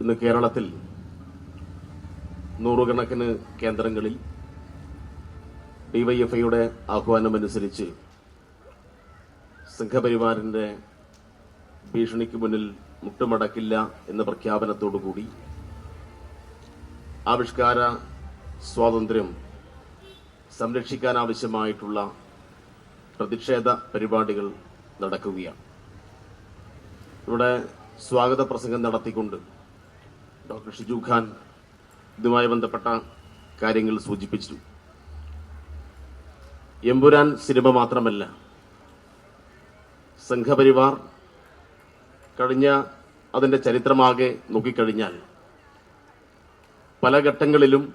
ഇന്ന് കേരളത്തിൽ നൂറുകണക്കിന് കേന്ദ്രങ്ങളിൽ ഡിവൈഎഫ്ഐയുടെ ആഹ്വാനമനുസരിച്ച് സംഘപരിവാറിന്റെ ഭീഷണിക്ക് മുന്നിൽ മുട്ടുമടക്കില്ല എന്ന പ്രഖ്യാപനത്തോടുകൂടി ആവിഷ്കാര സ്വാതന്ത്ര്യം സംരക്ഷിക്കാനാവശ്യമായിട്ടുള്ള പ്രതിഷേധ പരിപാടികൾ നടക്കുകയാണ്. ഇവിടെ സ്വാഗത പ്രസംഗം നടത്തിക്കൊണ്ട് ഡോക്ടർ ഷിജു ഖാൻ ഇതുമായി ബന്ധപ്പെട്ട കാര്യങ്ങൾ സൂചിപ്പിച്ചു. എമ്പുരാൻ സിനിമ മാത്രമല്ല, സംഘപരിവാർ കഴിഞ്ഞ അതിന്റെ ചരിത്രമാകെ നോക്കിക്കഴിഞ്ഞാൽ പല ഘട്ടങ്ങളിലും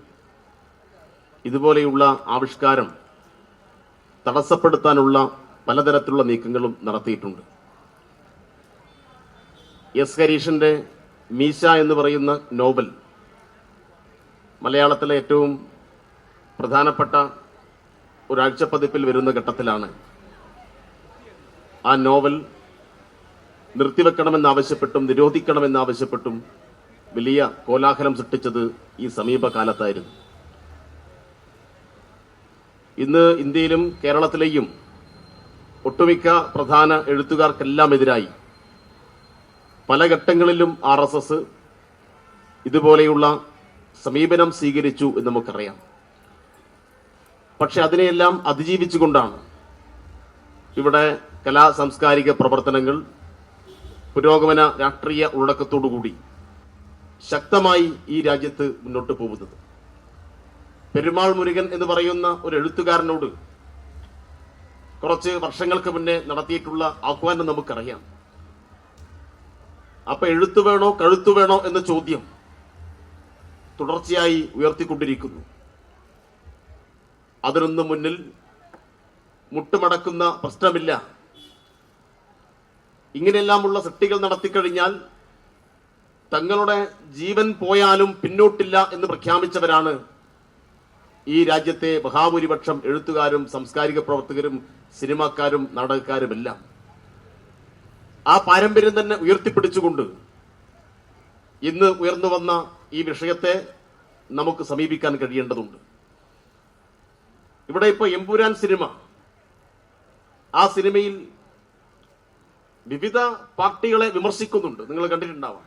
ഇതുപോലെയുള്ള ആവിഷ്കാരം തടസ്സപ്പെടുത്താനുള്ള പലതരത്തിലുള്ള നീക്കങ്ങളും നടത്തിയിട്ടുണ്ട്. എസ് ഹരീഷിന്റെ മീശ എന്ന് പറയുന്ന നോവൽ മലയാളത്തിലെ ഏറ്റവും പ്രധാനപ്പെട്ട ഒരാഴ്ചപ്പതിപ്പിൽ വരുന്ന ഘട്ടത്തിലാണ് ആ നോവൽ നിർത്തിവെക്കണമെന്നാവശ്യപ്പെട്ടും നിരോധിക്കണമെന്നാവശ്യപ്പെട്ടും വലിയ കോലാഹലം സൃഷ്ടിച്ചത് ഈ സമീപകാലത്തായിരുന്നു. ഇന്ന് ഇന്ത്യയിലും കേരളത്തിലെയും ഒട്ടുമിക്ക പ്രധാന എഴുത്തുകാർക്കെല്ലാം എതിരായി പല ഘട്ടങ്ങളിലും RSS ഇതുപോലെയുള്ള സമീപനം സ്വീകരിച്ചു എന്ന് നമുക്കറിയാം. പക്ഷെ അതിനെയെല്ലാം അതിജീവിച്ചുകൊണ്ടാണ് ഇവിടെ കലാ സാംസ്കാരിക പ്രവർത്തനങ്ങൾ പുരോഗമന രാഷ്ട്രീയ ഉള്ളടക്കത്തോടുകൂടി ശക്തമായി ഈ രാജ്യത്ത് മുന്നോട്ട് പോകുന്നത്. പെരുമാൾ മുരുകൻ എന്ന് പറയുന്ന ഒരു എഴുത്തുകാരനോട് കുറച്ച് വർഷങ്ങൾക്ക് മുന്നേ നടത്തിയിട്ടുള്ള ആഹ്വാനം നമുക്കറിയാം. അപ്പൊ എഴുത്തു വേണോ കഴുത്തു വേണോ എന്ന ചോദ്യം തുടർച്ചയായി ഉയർത്തിക്കൊണ്ടിരിക്കുന്നു. അതിനൊന്നും മുന്നിൽ മുട്ടുമടക്കുന്ന പ്രശ്നമില്ല. ഇങ്ങനെയെല്ലാമുള്ള സൃഷ്ടികൾ നടത്തിക്കഴിഞ്ഞാൽ തങ്ങളുടെ ജീവൻ പോയാലും പിന്നോട്ടില്ല എന്ന് പ്രഖ്യാപിച്ചവരാണ് ഈ രാജ്യത്തെ മഹാഭൂരിപക്ഷം എഴുത്തുകാരും സാംസ്കാരിക പ്രവർത്തകരും സിനിമാക്കാരും നാടകക്കാരുമെല്ലാം. ആ പാരമ്പര്യം തന്നെ ഉയർത്തിപ്പിടിച്ചുകൊണ്ട് ഇന്ന് ഉയർന്നു വന്ന ഈ വിഷയത്തെ നമുക്ക് സമീപിക്കാൻ കഴിയേണ്ടതുണ്ട്. ഇവിടെ ഇപ്പോൾ എമ്പുരാൻ സിനിമ, ആ സിനിമയിൽ വിവിധ പാർട്ടികളെ വിമർശിക്കുന്നുണ്ട്. നിങ്ങൾ കണ്ടിട്ടുണ്ടാവാം.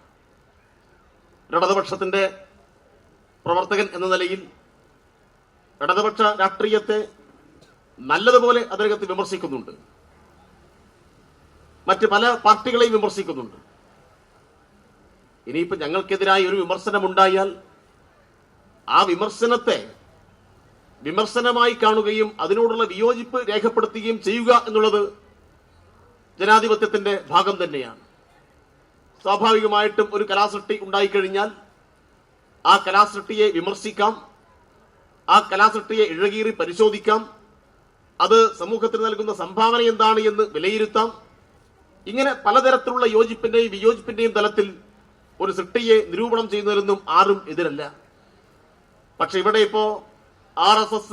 ഇടതുപക്ഷത്തിന്റെ പ്രവർത്തകൻ എന്ന നിലയിൽ ഇടതുപക്ഷ രാഷ്ട്രീയത്തെ നല്ലതുപോലെ അതിനകത്ത് വിമർശിക്കുന്നുണ്ട്. മറ്റ് പല പാർട്ടികളെയും വിമർശിക്കുന്നുണ്ട്. ഇനിയിപ്പോ ഞങ്ങൾക്കെതിരായി ഒരു വിമർശനമുണ്ടായാൽ ആ വിമർശനത്തെ വിമർശനമായി കാണുകയും അതിനോടുള്ള വിയോജിപ്പ് രേഖപ്പെടുത്തുകയും ചെയ്യുക എന്നുള്ളത് ജനാധിപത്യത്തിന്റെ ഭാഗം തന്നെയാണ്. സ്വാഭാവികമായിട്ടും ഒരു കലാസൃഷ്ടി ഉണ്ടായിക്കഴിഞ്ഞാൽ ആ കലാസൃഷ്ടിയെ വിമർശിക്കാം, ആ കലാസൃഷ്ടിയെ ഇഴകീറി പരിശോധിക്കാം, അത് സമൂഹത്തിന് നൽകുന്ന സംഭാവന എന്താണ് എന്ന് വിലയിരുത്താം. ഇങ്ങനെ പലതരത്തിലുള്ള യോജിപ്പിന്റെയും വിയോജിപ്പിന്റെയും തലത്തിൽ ഒരു സൃഷ്ടിയെ നിരൂപണം ചെയ്യുന്നതിനൊന്നും ആരും എതിരല്ല. പക്ഷെ ഇവിടെ ഇപ്പോ RSS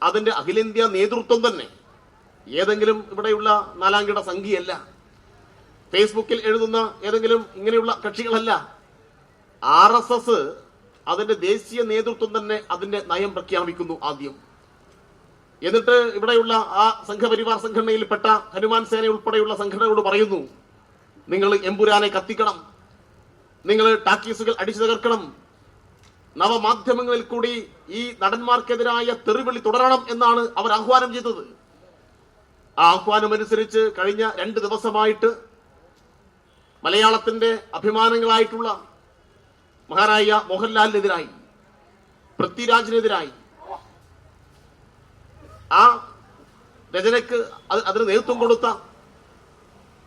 അതിന്റെ അഖിലേന്ത്യാ നേതൃത്വം തന്നെ ഏതെങ്കിലും ഇവിടെയുള്ള നാലാംകിട സംഘിയല്ല, ഫേസ്ബുക്കിൽ എഴുതുന്ന ഏതെങ്കിലും ഇങ്ങനെയുള്ള കക്ഷികളല്ല. RSS അതിന്റെ ദേശീയ നേതൃത്വം തന്നെ അതിന്റെ നയം പ്രഖ്യാപിക്കുന്നു ആദ്യം. എന്നിട്ട് ഇവിടെയുള്ള ആ സംഘപരിവാർ സംഘടനയിൽപ്പെട്ട ഹനുമാൻ സേന ഉൾപ്പെടെയുള്ള സംഘടനയോട് പറയുന്നു, നിങ്ങൾ എമ്പുരാനെ കത്തിക്കണം, നിങ്ങൾ ടാക്കീസുകൾ അടിച്ചു തകർക്കണം, നവമാധ്യമങ്ങളിൽ കൂടി ഈ നടന്മാർക്കെതിരായ തെറിവിളി തുടരണം എന്നാണ് അവർ ആഹ്വാനം ചെയ്തത്. ആ ആഹ്വാനമനുസരിച്ച് കഴിഞ്ഞ 2 ദിവസമായിട്ട് മലയാളത്തിന്റെ അഭിമാനങ്ങളായിട്ടുള്ള മഹാനായ മോഹൻലാലിനെതിരായി, പൃഥ്വിരാജിനെതിരായി, ആ രചനയ്ക്ക് അതിന് നേതൃത്വം കൊടുത്ത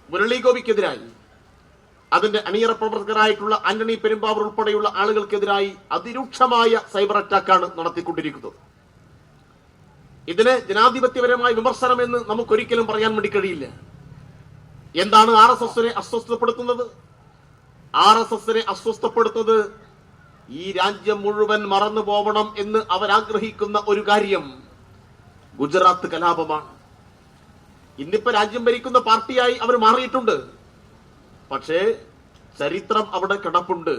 മുരളി ഗോപിക്കെതിരായി, അതിന്റെ അണിയറ പ്രവർത്തകരായിട്ടുള്ള ആന്റണി പെരുമ്പാവൂർ ഉൾപ്പെടെയുള്ള ആളുകൾക്കെതിരായി അതിരൂക്ഷമായ സൈബർ അറ്റാക്കാണ് നടത്തിക്കൊണ്ടിരിക്കുന്നത്. ഇതിനെ ജനാധിപത്യപരമായ വിമർശനം എന്ന് നമുക്കൊരിക്കലും പറയാൻ വേണ്ടി കഴിയില്ല. എന്താണ് RSSനെ അസ്വസ്ഥപ്പെടുത്തുന്നത്? RSSനെ അസ്വസ്ഥപ്പെടുത്തുന്നത് ഈ രാജ്യം മുഴുവൻ മറന്നു പോവണം എന്ന് അവരാഗ്രഹിക്കുന്ന ഒരു കാര്യം ഗുജറാത്ത് കലാപമാണ്. ഇന്നിപ്പോ രാജ്യം ഭരിക്കുന്ന പാർട്ടിയായി അവർ മാറിയിട്ടുണ്ട്. പക്ഷേ ചരിത്രം അവിടെ കിടപ്പുണ്ട്.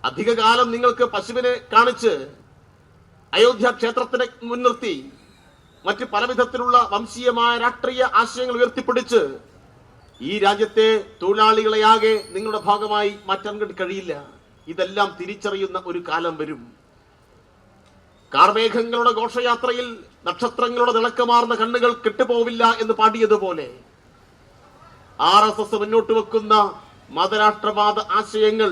അധികകാലം നിങ്ങൾക്ക് പശുവിനെ കാണിച്ച് അയോധ്യ ക്ഷേത്രത്തിനെ മുൻനിർത്തി മറ്റ് പലവിധത്തിലുള്ള വംശീയമായ രാഷ്ട്രീയ ആശയങ്ങൾ ഉയർത്തിപ്പിടിച്ച് ഈ രാജ്യത്തെ തൊഴിലാളികളെയാകെ നിങ്ങളുടെ ഭാഗമായി മാറ്റാൻ കഴിയില്ല. ഇതെല്ലാം തിരിച്ചറിയുന്ന ഒരു കാലം വരും. കാർമേഘങ്ങളുടെ ഘോഷയാത്രയിൽ നക്ഷത്രങ്ങളുടെ തിളക്കമാർന്ന കണ്ണുകൾ കെട്ടുപോവില്ല എന്ന് പാടിയതുപോലെ RSS മുന്നോട്ട് വെക്കുന്ന മതരാഷ്ട്രവാദ ആശയങ്ങൾ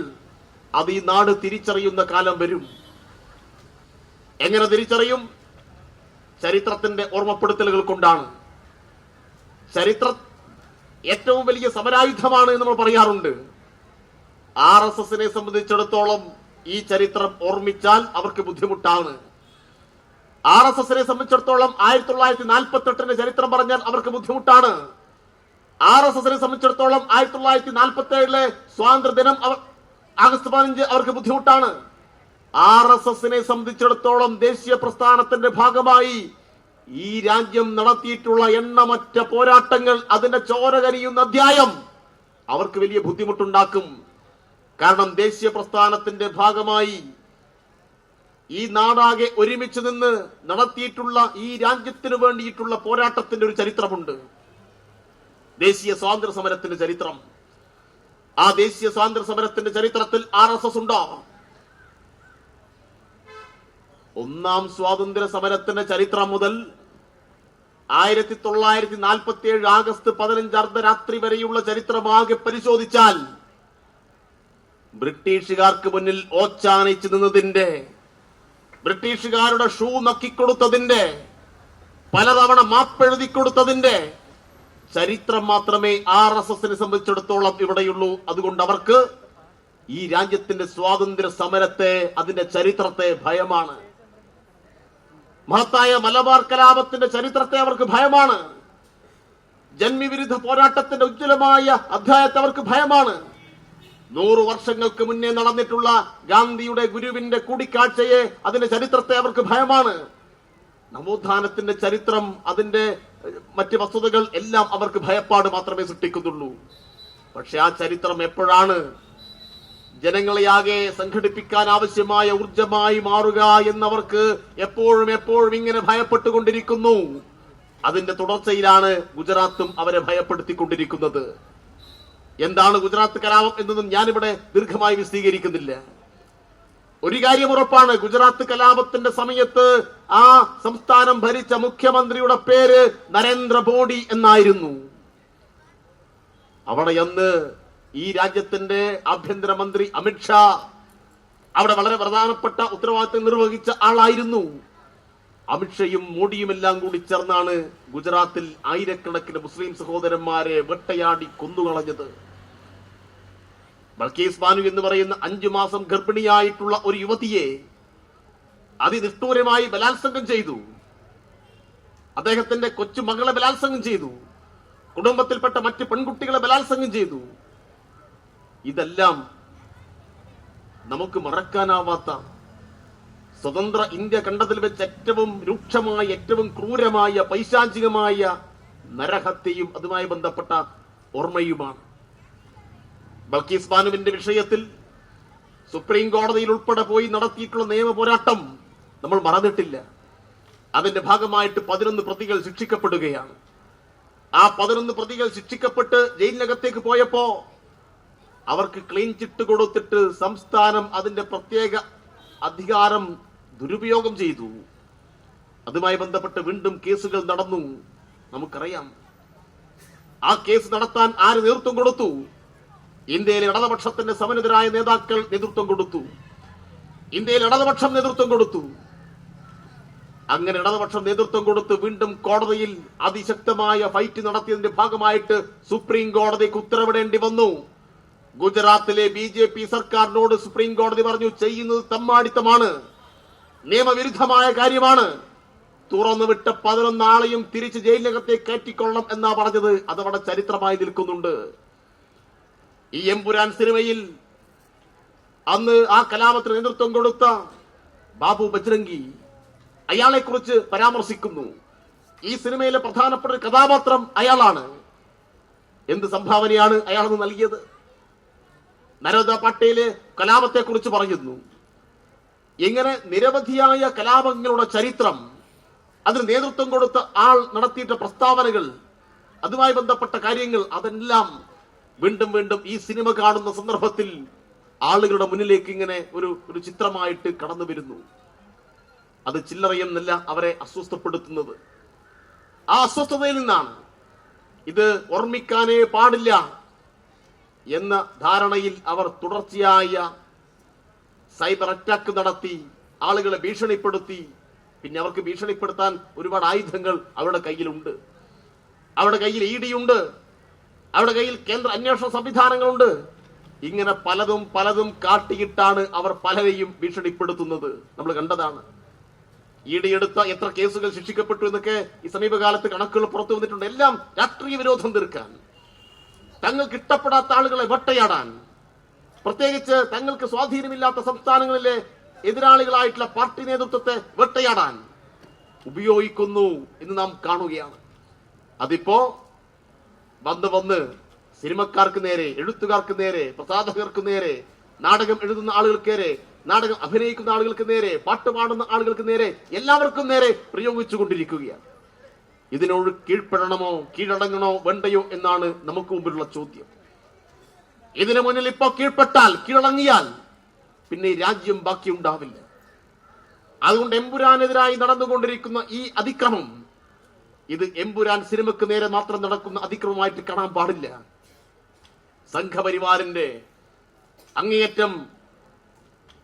അത് ഈ നാട് തിരിച്ചറിയുന്ന കാലം വരും. എങ്ങനെ തിരിച്ചറിയും? ചരിത്രത്തിന്റെ ഓർമ്മപ്പെടുത്തലുകൾ കൊണ്ടാണ്. ചരിത്ര ഏറ്റവും വലിയ സമരായുധമാണ് എന്ന് നമ്മൾ പറയാറുണ്ട്. RSSനെ സംബന്ധിച്ചിടത്തോളം ഈ ചരിത്രം ഓർമ്മിച്ചാൽ അവർക്ക് ബുദ്ധിമുട്ടാണ്. RSSനെ സംബന്ധിച്ചിടത്തോളം 1948 ചരിത്രം പറഞ്ഞാൽ അവർക്ക് ബുദ്ധിമുട്ടാണ്. RSSനെ സംബന്ധിച്ചിടത്തോളം 1947 സ്വാതന്ത്ര്യദിനം ആഗസ്റ്റ് 15 അവർക്ക് ബുദ്ധിമുട്ടാണ്. RSSനെ സംബന്ധിച്ചിടത്തോളം ദേശീയ പ്രസ്ഥാനത്തിന്റെ ഭാഗമായി ഈ രാജ്യം നടത്തിയിട്ടുള്ള എണ്ണമറ്റ പോരാട്ടങ്ങൾ, അതിന്റെ ചോര കരിയുന്ന അധ്യായം അവർക്ക് വലിയ ബുദ്ധിമുട്ടുണ്ടാക്കും. കാരണം ദേശീയ പ്രസ്ഥാനത്തിന്റെ ഭാഗമായി ഈ നാടാകെ ഒരുമിച്ച് നിന്ന് നടത്തിയിട്ടുള്ള ഈ രാജ്യത്തിന് വേണ്ടിയിട്ടുള്ള പോരാട്ടത്തിന്റെ ഒരു ചരിത്രമുണ്ട്. ദേശീയ സ്വാതന്ത്ര്യ സമരത്തിന്റെ ചരിത്രം. ആ ദേശീയ സ്വാതന്ത്ര്യ സമരത്തിന്റെ ചരിത്രത്തിൽ RSS ഉണ്ടോ? ഒന്നാം സ്വാതന്ത്ര്യ സമരത്തിന്റെ ചരിത്രം മുതൽ 1947 ആഗസ്റ്റ് 15 അർദ്ധരാത്രി വരെയുള്ള ചരിത്രമാകെ പരിശോധിച്ചാൽ ബ്രിട്ടീഷുകാർക്ക് മുന്നിൽ ഓച്ചാനിച്ചു നിന്നതിന്റെ, ബ്രിട്ടീഷുകാരുടെ ഷൂ നക്കിക്കൊടുത്തതിന്റെ, പലതവണ മാപ്പെഴുതി കൊടുത്തതിന്റെ ചരിത്രം മാത്രമേ RSSനെ സംബന്ധിച്ചിടത്തോളം ഇവിടെയുള്ളൂ. അതുകൊണ്ട് അവർക്ക് ഈ രാജ്യത്തിന്റെ സ്വാതന്ത്ര്യ സമരത്തെ, അതിന്റെ ചരിത്രത്തെ ഭയമാണ്. മഹത്തായ മലബാർ കലാപത്തിന്റെ ചരിത്രത്തെ അവർക്ക് ഭയമാണ്. ജന്മിവിരുദ്ധ പോരാട്ടത്തിന്റെ ഉജ്ജ്വലമായ അധ്യായത്തെ അവർക്ക് ഭയമാണ്. 100 വർഷങ്ങൾക്ക് മുന്നേ നടന്നിട്ടുള്ള ഗാന്ധിയുടെ ഗുരുവിന്റെ കൂടിക്കാഴ്ചയെ, അതിന്റെ ചരിത്രത്തെ അവർക്ക് ഭയമാണ്. നവോത്ഥാനത്തിന്റെ ചരിത്രം, അതിന്റെ മറ്റ് വസ്തുതകൾ എല്ലാം അവർക്ക് ഭയപ്പാട് മാത്രമേ സൃഷ്ടിക്കുന്നുള്ളൂ. പക്ഷെ ആ ചരിത്രം എപ്പോഴാണ് ജനങ്ങളെയാകെ സംഘടിപ്പിക്കാൻ ആവശ്യമായ ഊർജമായി മാറുക എന്നവർക്ക് എപ്പോഴും ഇങ്ങനെ ഭയപ്പെട്ടുകൊണ്ടിരിക്കുന്നു. അതിന്റെ തുടർച്ചയിലാണ് ഗുജറാത്തും അവരെ ഭയപ്പെടുത്തിക്കൊണ്ടിരിക്കുന്നത്. എന്താണ് ഗുജറാത്ത് കലാപം എന്നതും ഞാനിവിടെ ദീർഘമായി വിശദീകരിക്കുന്നില്ല. ഒരു കാര്യം ഉറപ്പാണ്, ഗുജറാത്ത് കലാപത്തിന്റെ സമയത്ത് ആ സംസ്ഥാനം ഭരിച്ച മുഖ്യമന്ത്രിയുടെ പേര് നരേന്ദ്രമോദി എന്നായിരുന്നു. അവിടെ അന്ന് ഈ രാജ്യത്തിന്റെ ആഭ്യന്തരമന്ത്രി അമിത്ഷാ അവിടെ വളരെ പ്രധാനപ്പെട്ട ഉത്തരവാദിത്തം നിർവഹിച്ച ആളായിരുന്നു. അമിത്ഷയും മോഡിയും എല്ലാം കൂടി ചേർന്നാണ് ഗുജറാത്തിൽ ആയിരക്കണക്കിന് മുസ്ലിം സഹോദരന്മാരെ വേട്ടയാടി കൊന്നുകളഞ്ഞത്. ബൽക്കീസ് ബാനു എന്ന് പറയുന്ന 5 മാസം ഗർഭിണിയായിട്ടുള്ള ഒരു യുവതിയെ അതിനിഷ്ഠൂരമായി ബലാത്സംഗം ചെയ്തു. അദ്ദേഹത്തിന്റെ കൊച്ചുമകളെ ബലാത്സംഗം ചെയ്തു. കുടുംബത്തിൽപ്പെട്ട മറ്റ് പെൺകുട്ടികളെ ബലാത്സംഗം ചെയ്തു. ഇതെല്ലാം നമുക്ക് മറക്കാനാവാത്ത, സ്വതന്ത്ര ഇന്ത്യ കണ്ടതിൽ വെച്ച് ഏറ്റവും രൂക്ഷമായ, ഏറ്റവും ക്രൂരമായ, പൈശാചികമായ നരഹത്യയും അതുമായി ബന്ധപ്പെട്ട ഓർമ്മയുമാണ്. ബൽക്കീസ് ബാനുവിന്റെ വിഷയത്തിൽ സുപ്രീം കോടതിയിൽ ഉൾപ്പെടെ പോയി നടത്തിയിട്ടുള്ള നിയമ പോരാട്ടം നമ്മൾ മറന്നിട്ടില്ല. അതിന്റെ ഭാഗമായിട്ട് 11 പ്രതികൾ ശിക്ഷിക്കപ്പെടുകയാണ്. ആ 11 പ്രതികൾ ശിക്ഷിക്കപ്പെട്ട് ജയിലിനകത്തേക്ക് പോയപ്പോ അവർക്ക് ക്ലീൻ ചിറ്റ് കൊടുത്തിട്ട് സംസ്ഥാനം അതിന്റെ പ്രത്യേക അധികാരം ദുരുപയോഗം ചെയ്തു. അതുമായി ബന്ധപ്പെട്ട് വീണ്ടും കേസുകൾ നടന്നു. നമുക്കറിയാം ആ കേസ് നടത്താൻ ആര് നേതൃത്വം കൊടുത്തു? ഇന്ത്യയിലെ ഇടതുപക്ഷത്തിന്റെ സമന്വിതരായ നേതാക്കൾ നേതൃത്വം കൊടുത്തു. ഇന്ത്യയിൽ ഇടതുപക്ഷം നേതൃത്വം കൊടുത്തു. അങ്ങനെ ഇടതുപക്ഷം നേതൃത്വം കൊടുത്ത് വീണ്ടും കോടതിയിൽ അതിശക്തമായ ഫൈറ്റ് നടത്തിയതിന്റെ ഭാഗമായിട്ട് സുപ്രീം കോടതിക്ക് ഉത്തരവിടേണ്ടി വന്നു. ഗുജറാത്തിലെ BJP സർക്കാരിനോട് സുപ്രീം കോടതി പറഞ്ഞു, ചെയ്യുന്നത് തമ്മാടിത്തമാണ്, നിയമവിരുദ്ധമായ കാര്യമാണ്, തുറന്നുവിട്ട 11 ആളെയും തിരിച്ച് ജയിലിനകത്തേക്ക് കയറ്റിക്കൊള്ളണം എന്നാ പറഞ്ഞത്. അതവിടെ ചരിത്രമായി നിൽക്കുന്നുണ്ട്. ഈ എമ്പുരാൻ സിനിമയിൽ അന്ന് ആ കലാപത്തിന് നേതൃത്വം കൊടുത്ത ബാബു ബജ്രംഗി, അയാളെ കുറിച്ച് പരാമർശിക്കുന്നു. ഈ സിനിമയിലെ പ്രധാനപ്പെട്ട ഒരു കഥാപാത്രം അയാളാണ്. എന്ത് സംഭാവനയാണ് അയാൾ നൽകിയത്? നരോദ പട്ടേല് കലാപത്തെക്കുറിച്ച് പറയുന്നു. ഇങ്ങനെ നിരവധിയായ കലാപങ്ങളുടെ ചരിത്രം, അതിന് നേതൃത്വം കൊടുത്ത ആൾ നടത്തിയിട്ട പ്രസ്താവനകൾ, അതുമായി ബന്ധപ്പെട്ട കാര്യങ്ങൾ, അതെല്ലാം വീണ്ടും വീണ്ടും ഈ സിനിമ കാണുന്ന സന്ദർഭത്തിൽ ആളുകളുടെ മുന്നിലേക്ക് ഇങ്ങനെ ഒരു ചിത്രമായിട്ട് കടന്നു വരുന്നു. അത് ചില്ലറയെന്നല്ല അവരെ അസ്വസ്ഥപ്പെടുത്തുന്നത്. ആ അസ്വസ്ഥതയിൽ നിന്നാണ് ഇത് ഓർമ്മിക്കാനേ പാടില്ല എന്ന ധാരണയിൽ അവർ തുടർച്ചയായ സൈബർ അറ്റാക്ക് നടത്തി ആളുകളെ ഭീഷണിപ്പെടുത്തി. പിന്നെ അവർക്ക് ഭീഷണിപ്പെടുത്താൻ ഒരുപാട് ആയുധങ്ങൾ അവരുടെ കയ്യിലുണ്ട്. അവരുടെ കയ്യിൽ ED ഉണ്ട്, അവരുടെ കയ്യിൽ കേന്ദ്ര അന്വേഷണ സംവിധാനങ്ങളുണ്ട്. ഇങ്ങനെ പലതും പലതും കാട്ടിയിട്ടാണ് അവർ പലരെയും ഭീഷണിപ്പെടുത്തുന്നത്. നമ്മൾ കണ്ടതാണ്. ED എടുത്ത എത്ര കേസുകൾ ശിക്ഷിക്കപ്പെട്ടു എന്നൊക്കെ ഈ സമീപകാലത്ത് കണക്കുകൾ പുറത്തു വന്നിട്ടുണ്ട്. എല്ലാം രാഷ്ട്രീയ വിരോധം തീർക്കാൻ, തങ്ങൾക്ക് ഇഷ്ടപ്പെടാത്ത ആളുകളെ വേട്ടയാടാൻ, പ്രത്യേകിച്ച് തങ്ങൾക്ക് സ്വാധീനമില്ലാത്ത സംസ്ഥാനങ്ങളിലെ എതിരാളികളായിട്ടുള്ള പാർട്ടി നേതൃത്വത്തെ വേട്ടയാടാൻ ഉപയോഗിക്കുന്നു എന്ന് നാം കാണുകയാണ്. അതിപ്പോ വന്ന് സിനിമക്കാർക്ക് നേരെ, എഴുത്തുകാർക്ക് നേരെ, പ്രസാധകർക്ക് നേരെ, നാടകം എഴുതുന്ന ആളുകൾക്ക് നേരെ, നാടകം അഭിനയിക്കുന്ന ആളുകൾക്ക് നേരെ, പാട്ട് പാടുന്ന ആളുകൾക്ക് നേരെ, എല്ലാവർക്കും നേരെ പ്രയോഗിച്ചുകൊണ്ടിരിക്കുകയാണ്. ഇതിനോട് കീഴ്പ്പെടണമോ കീഴടങ്ങണോ വേണ്ടയോ എന്നാണ് നമുക്ക് മുമ്പിലുള്ള ചോദ്യം. ഇതിനു മുന്നിൽ ഇപ്പോ കീഴ്പ്പെട്ടാൽ, കീഴടങ്ങിയാൽ പിന്നെ രാജ്യം ബാക്കിയുണ്ടാവില്ല. അതുകൊണ്ട് എമ്പുരാനെതിരായി നടന്നുകൊണ്ടിരിക്കുന്ന ഈ അതിക്രമം, ഇത് എമ്പുരാൻ സിനിമക്ക് നേരെ മാത്രം നടക്കുന്ന അതിക്രമമായിട്ട് കാണാൻ പാടില്ല. സംഘപരിവാറിന്റെ അങ്ങേയറ്റം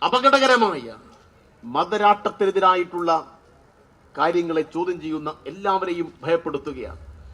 അപകടകരമായ മതരാട്ടത്തിനെതിരായിട്ടുള്ള കാര്യങ്ങളെ ചോദ്യം ചെയ്യുന്ന എല്ലാവരെയും ഭയപ്പെടുത്തുകയാണ്.